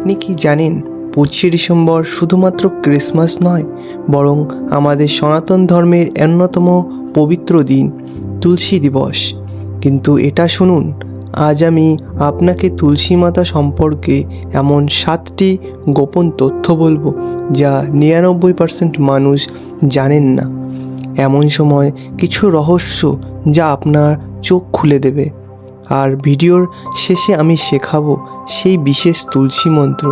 আপনি কি জানেন 25শে ডিসেম্বর শুধুমাত্র ক্রিসমাস নয়, বরং আমাদের সনাতন ধর্মের অন্যতম পবিত্র দিন তুলসী দিবস। কিন্তু এটা শুনুন, আজ আমি আপনাকে তুলসী মাতা সম্পর্কে এমন 7টি গোপন তথ্য বলবো যা 99% মানুষ জানেন না। এমন সময় কিছু রহস্য যা আপনার চোখ খুলে দেবে। আর ভিডিওর শেষে আমি শেখাবো সেই বিশেষ তুলসী মন্ত্র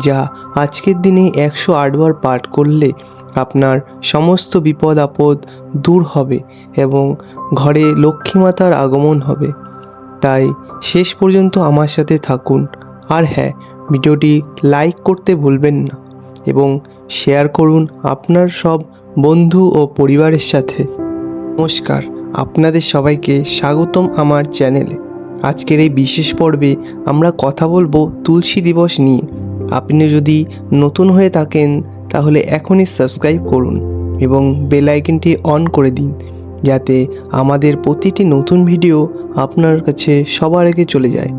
যা আজকের দিনে 108 বার পাঠ করলে আপনার সমস্ত বিপদ আপদ দূর হবে এবং ঘরে লক্ষ্মী মাতার আগমন হবে। তাই শেষ পর্যন্ত আমার সাথে থাকুন। আর হ্যাঁ, ভিডিওটি লাইক করতে ভুলবেন না এবং শেয়ার করুন আপনার সব বন্ধু ও পরিবারের সাথে। নমস্কার, আপনাদের সবাইকে স্বাগতম আমার চ্যানেলে। আজকের এই বিশেষ পর্বে আমরা কথা বলবো তুলসী দিবস নিয়ে। আপনি যদি নতুন হয়ে থাকেন তাহলে এখনই সাবস্ক্রাইব করুন এবং বেল আইকনটি অন করে দিন, যাতে আমাদের প্রতিটি নতুন ভিডিও আপনার কাছে সবার আগে চলে যায়।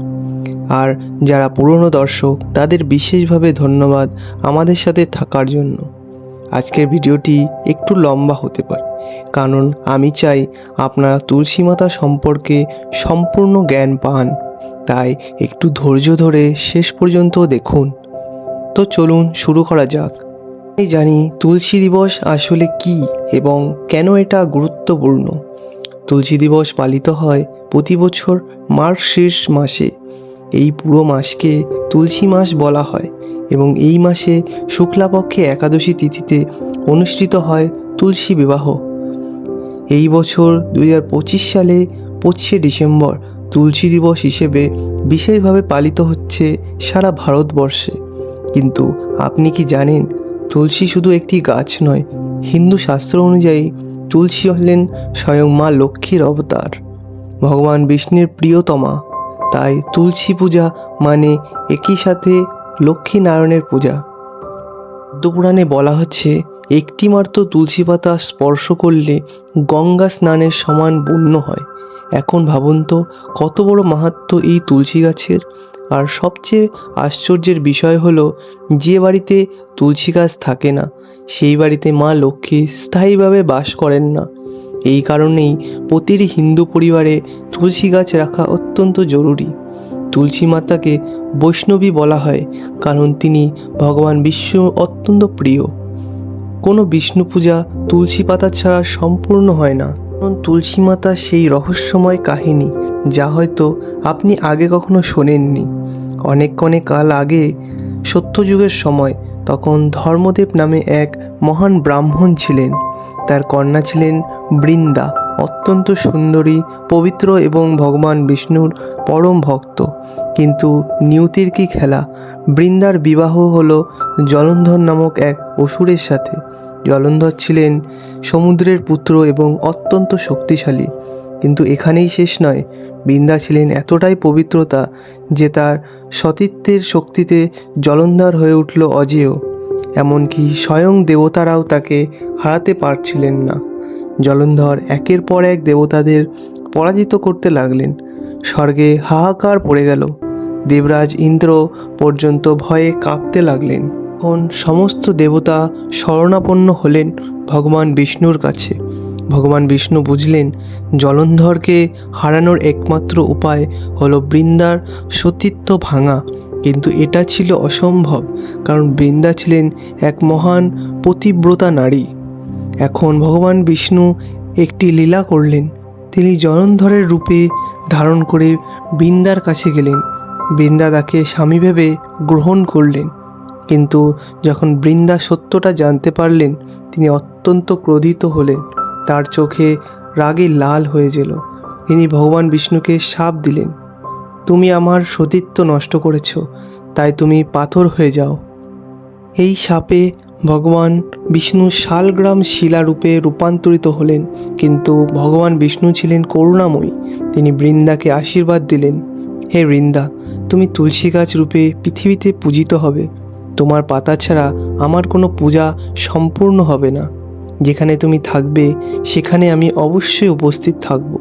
আর যারা পুরনো দর্শক তাদের বিশেষভাবে ধন্যবাদ আমাদের সাথে থাকার জন্য। আজকের ভিডিওটি একটু লম্বা হতে পারে, কারণ আমি চাই আপনারা তুলসী মাতা সম্পর্কে সম্পূর্ণ জ্ঞান পান। তাই একটু ধৈর্য ধরে শেষ পর্যন্ত দেখুন। তো চলুন শুরু করা যাক। আমি জানি তুলসী দিবস আসলে কি এবং কেন এটা গুরুত্বপূর্ণ। তুলসী দিবস পালিত হয় প্রতি বছর মার্গশীর্ষ মাসে। এই পুরো মাসকে তুলসী মাস বলা হয় এবং এই মাসে শুক্লাপক্ষে একাদশী তিথিতে অনুষ্ঠিত হয় তুলসী বিবাহ। এই বছর 2025 সালে 25শে ডিসেম্বর তুলসী দিবস হিসেবে বিশেষভাবে পালিত হচ্ছে সারা ভারতবর্ষে। কিন্তু আপনি কি জানেন, তুলসী শুধু একটি গাছ নয়। হিন্দু শাস্ত্র অনুযায়ী তুলসী হলেন স্বয়ং মা লক্ষ্মীর অবতার, ভগবান বিষ্ণুর প্রিয়তমা। তাই তুলসী পূজা মানে একই সাথে লক্ষ্মী নারায়ণের পূজা। পদ্মপুরাণে বলা হচ্ছে, একটি মাত্র তুলসী পাতা স্পর্শ করলে গঙ্গা স্নানের সমান পুণ্য হয়। এখন ভাবুন তো কত বড় মাহাত্ম্য এই তুলসী গাছের। আর সবচেয়ে আশ্চর্যের বিষয় হলো, যে বাড়িতে তুলসী গাছ থাকে না সেই বাড়িতে মা লক্ষ্মী স্থায়ীভাবে বাস করেন না। এই কারণেই প্রতিটি হিন্দু পরিবারে তুলসী গাছ রাখা অত্যন্ত জরুরি। তুলসী মাতাকে বৈষ্ণবী বলা হয় কারণ তিনি ভগবান বিষ্ণু অত্যন্ত প্রিয়। কোনো বিষ্ণু পূজা তুলসী পাতা ছাড়া সম্পূর্ণ হয় না। কারণ তুলসী মাতা সেই রহস্যময় কাহিনী যা হয়তো আপনি আগে কখনো শোনেননি। অনেক কাল আগে, সত্যযুগের সময়, তখন ধর্মদেব নামে এক মহান ব্রাহ্মণ ছিলেন। তার কন্যা ছিলেন বৃন্দা, অত্যন্ত সুন্দরী, পবিত্র এবং ভগবান বিষ্ণুর পরম ভক্ত। কিন্তু নিয়তির কি খেলা, বৃন্দার বিবাহ হলো জলন্ধর নামক এক অসুরের সাথে। জলন্ধর ছিলেন সমুদ্রের পুত্র এবং অত্যন্ত শক্তিশালী। কিন্তু এখানেই শেষ নয়, বৃন্দা ছিলেন এতটাই পবিত্রতা যে তার সতীত্বের শক্তিতে জলন্ধর হয়ে উঠল অজেয়। এমনকি স্বয়ং দেবতারাও তাকে হারাতে পারছিলেন না। জলন্ধর একের পর এক দেবতাদের পরাজিত করতে লাগলেন। স্বর্গে হাহাকার পড়ে গেল। দেবরাজ ইন্দ্র পর্যন্ত ভয়ে কাঁপতে লাগলেন। তখন সমস্ত দেবতা শরণাপন্ন হলেন ভগবান বিষ্ণুর কাছে। ভগবান বিষ্ণু বুঝলেন জলন্ধরকে হারানোর একমাত্র উপায় হলো বৃন্দার সতীত্ব ভাঙা। কিন্তু এটা ছিল অসম্ভব, কারণ বৃন্দা ছিলেন এক মহান পতিব্রতা নারী। এখন ভগবান বিষ্ণু একটি লীলা করলেন। তিনি জলন্ধরের রূপে ধারণ করে বৃন্দার কাছে গেলেন। বৃন্দা তাকে স্বামী ভেবে গ্রহণ করলেন। কিন্তু যখন বৃন্দা সত্যটা জানতে পারলেন, তিনি অত্যন্ত ক্রোধিত হলেন। তার চোখে রাগে লাল হয়ে গেল। তিনি ভগবান বিষ্ণুকে শাপ দিলেন, তুমি আমার সতীত্ব নষ্ট করেছ, তাই তুমি পাথর হয়ে যাও। এই শাপে ভগবান বিষ্ণু শালগ্রাম শিলারূপে রূপান্তরিত হলেন। কিন্তু ভগবান বিষ্ণু ছিলেন করুণাময়ী। তিনি বৃন্দাকে আশীর্বাদ দিলেন, হে বৃন্দা, তুমি তুলসী গাছ রূপে পৃথিবীতে পূজিত হবে। তোমার পাতা ছাড়া আমার কোনো পূজা সম্পূর্ণ হবে না। যেখানে তুমি থাকবে সেখানে আমি অবশ্যই উপস্থিত থাকব।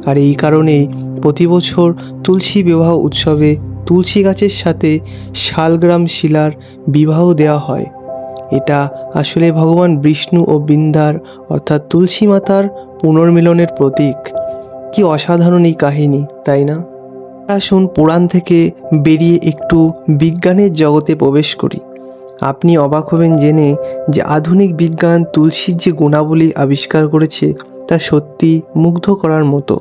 আর এই কারণেই প্রতি বছর তুলসী বিবাহ উৎসবে তুলসী গাছের সাথে শালগ্রাম শিলার বিবাহ দেওয়া হয়। এটা আসলে ভগবান বিষ্ণু ও বৃন্দার অর্থাৎ তুলসী মাতার পুনর্মিলনের প্রতীক। কি অসাধারণ এই কাহিনী, তাই না? আসুন পুরাণ থেকে বেরিয়ে একটু বিজ্ঞানের জগতে প্রবেশ করি। আপনি অবাক হবেন জেনে যে আধুনিক বিজ্ঞান তুলসীর যে গুণাবলী আবিষ্কার করেছে তা সত্যি মুগ্ধ করার মতো।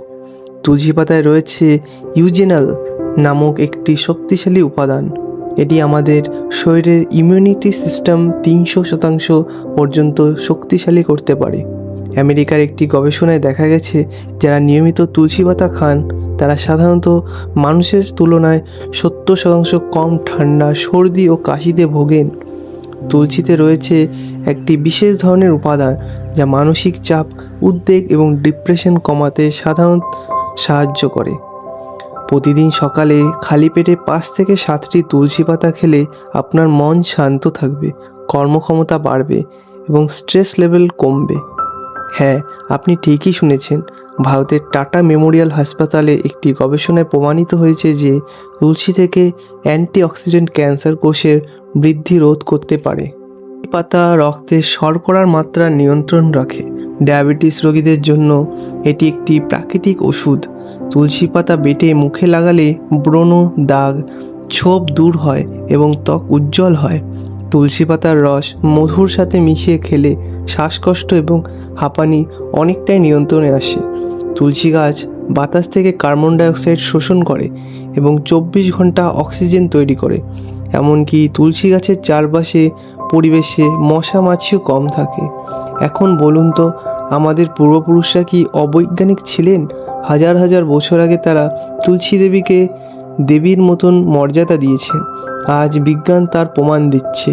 তুলসী পাতায় রয়েছে ইউজেনাল নামক একটি শক্তিশালী উপাদান। এটি আমাদের শরীরের ইমিউনিটি সিস্টেম 300% পর্যন্ত শক্তিশালী করতে পারে। আমেরিকার একটি গবেষণায় দেখা গেছে যারা নিয়মিত তুলসী পাতা খান তারা সাধারণত মানুষের তুলনায় 70% কম ঠান্ডা, সর্দি ও কাশিতে ভোগেন। তুলসীতে রয়েছে একটি বিশেষ ধরনের উপাদান যা মানসিক চাপ, উদ্বেগ এবং ডিপ্রেশন কমাতে সাহায্য করে। প্রতিদিন সকালে খালি পেটে 5 থেকে 7টি তুলসী পাতা খেলে আপনার মন শান্ত থাকবে, কর্মক্ষমতা বাড়বে এবং স্ট্রেস লেভেল কমবে। হ্যাঁ, আপনি ঠিকই শুনেছেন। ভারতের টাটা মেমোরিয়াল হাসপাতালে একটি গবেষণায় প্রমাণিত হয়েছে যে তুলসী থেকে অ্যান্টিঅক্সিডেন্ট ক্যান্সার কোষের বৃদ্ধি রোধ করতে পারে। এই পাতা রক্তে শর্করার মাত্রা নিয়ন্ত্রণ রাখে। ডায়াবেটিস রোগীদের জন্য এটি একটি প্রাকৃতিক ওষুধ। তুলসী পাতা বেটে মুখে লাগালে ব্রণ, দাগ, ছোপ দূর হয় এবং ত্বক উজ্জ্বল হয়। তুলসী পাতার রস মধুর সাথে মিশিয়ে খেলে শ্বাসকষ্ট এবং হাঁপানি অনেকটাই নিয়ন্ত্রণে আসে। তুলসী গাছ বাতাস থেকে কার্বন ডাইঅক্সাইড শোষণ করে এবং 24 ঘন্টা অক্সিজেন তৈরি করে। এমনকি তুলসী গাছের চারপাশে পরিবেশে মশা মাছিও কম থাকে। এখন বলুন তো, আমাদের পূর্বপুরুষরা কি অবৈজ্ঞানিক ছিলেন? হাজার হাজার বছর আগে তারা তুলসী দেবীকে দেবীর মতন মর্যাদা দিয়েছেন। আজ বিজ্ঞান তার প্রমাণ দিচ্ছে।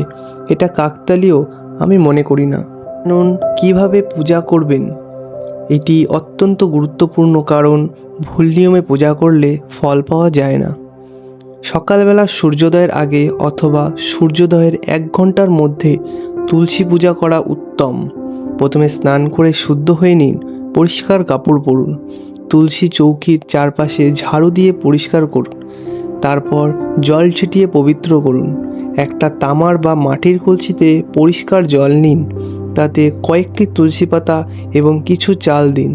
এটা কাকতালীয় আমি মনে করি না। কারণ কীভাবে পূজা করবেন এটি অত্যন্ত গুরুত্বপূর্ণ, কারণ ভুল নিয়মে পূজা করলে ফল পাওয়া যায় না। সকালবেলা সূর্যোদয়ের আগে অথবা সূর্যোদয়ের 1 ঘন্টার মধ্যে তুলসী পূজা করা উত্তম। প্রথমে স্নান করে শুদ্ধ হয়ে নিন, পরিষ্কার কাপড় পরুন, তুলসী চৌকির চারপাশে ঝাড়ু দিয়ে পরিষ্কার করুন, তারপর জল ছিটিয়ে পবিত্র করুন। একটা তামার বা মাটির কলসিতে পরিষ্কার জল নিন, তাতে কয়েকটি তুলসী পাতা এবং কিছু চাল দিন।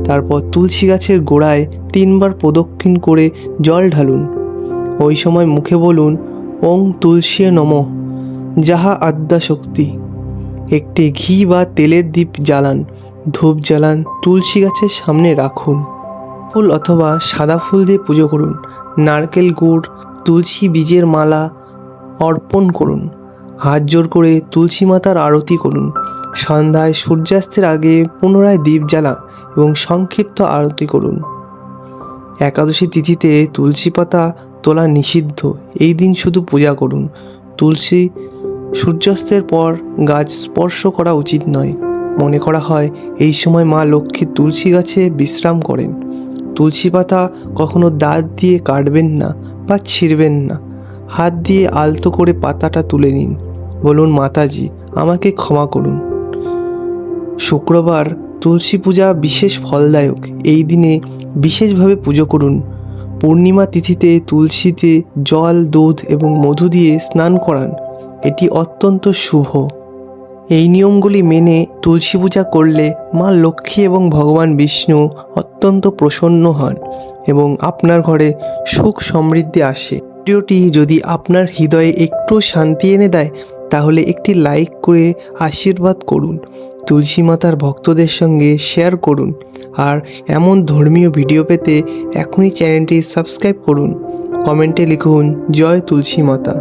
তারপর তুলসী গাছের গোড়ায় 3 বার প্রদক্ষিণ করে জল ঢালুন। ওই সময় মুখে বলুন, ওং তুলসী নমঃ, যাহা আদ্যা শক্তি। একটি ঘি বা তেলের দীপ জ্বালান, ধূপ জ্বালান, তুলসী গাছের সামনে রাখুন। ফুল অথবা সাদা ফুল দিয়ে পুজো করুন। নারকেল, গুড়, তুলসী বীজের মালা অর্পণ করুন। হাত জোর করে তুলসী মাতার আরতি করুন। সন্ধ্যায় সূর্যাস্তের আগে পুনরায় দীপ জ্বালান এবং সংক্ষিপ্ত আরতি করুন। একাদশী তিথিতে তুলসী পাতা তোলা নিষিদ্ধ। এই দিন শুধু পূজা করুন। তুলসী সূর্যাস্তের পর গাছ স্পর্শ করা উচিত নয়। মনে করা হয় এই সময় মা লক্ষ্মী তুলসী গাছে বিশ্রাম করেন। তুলসী পাতা কখনো দাঁত দিয়ে কাটবেন না বা ছিঁড়বেন না। হাত দিয়ে আলতো করে পাতাটা তুলে নিন। বলুন, মাতাজি আমাকে ক্ষমা করুন। শুক্রবার তুলসী পূজা বিশেষ ফলদায়ক। এই দিনে বিশেষভাবে পুজো করুন। পূর্ণিমা তিথিতে তুলসীতে জল, দুধ এবং মধু দিয়ে স্নান করান। এটি অত্যন্ত শুভ। এই নিয়মগুলি মেনে তুলসী পূজা করলে মা লক্ষ্মী এবং ভগবান বিষ্ণু অত্যন্ত প্রসন্ন হন এবং আপনার ঘরে সুখ সমৃদ্ধি আসে। ভিডিওটি যদি আপনার হৃদয়ে একটু শান্তি এনে দেয় তাহলে একটি লাইক করে আশীর্বাদ করুন। তুলসী মাতার ভক্তদের সঙ্গে শেয়ার করুন। আর এমন ধর্মীয় ভিডিও পেতে এখনই চ্যানেলটি সাবস্ক্রাইব করুন। কমেন্টে লিখুন, জয় তুলসী মাতা।